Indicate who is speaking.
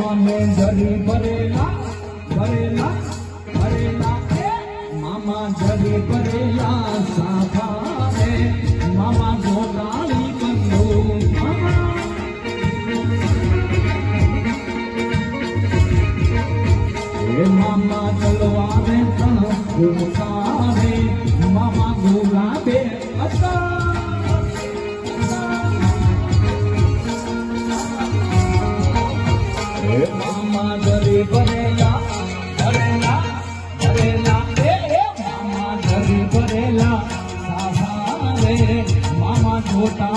Speaker 1: माने जड़ी भरेला भरेला भरेला मामा जड़ी भरेला साधा रे मामा गोदाली बंधु मामा हे मामा तलवारे तन घूमतारे मामा गुलाबे अता मामा जड़ी भरेला भरेला भरेला मामा जड़ी भरेला साधा रे मामा छोटा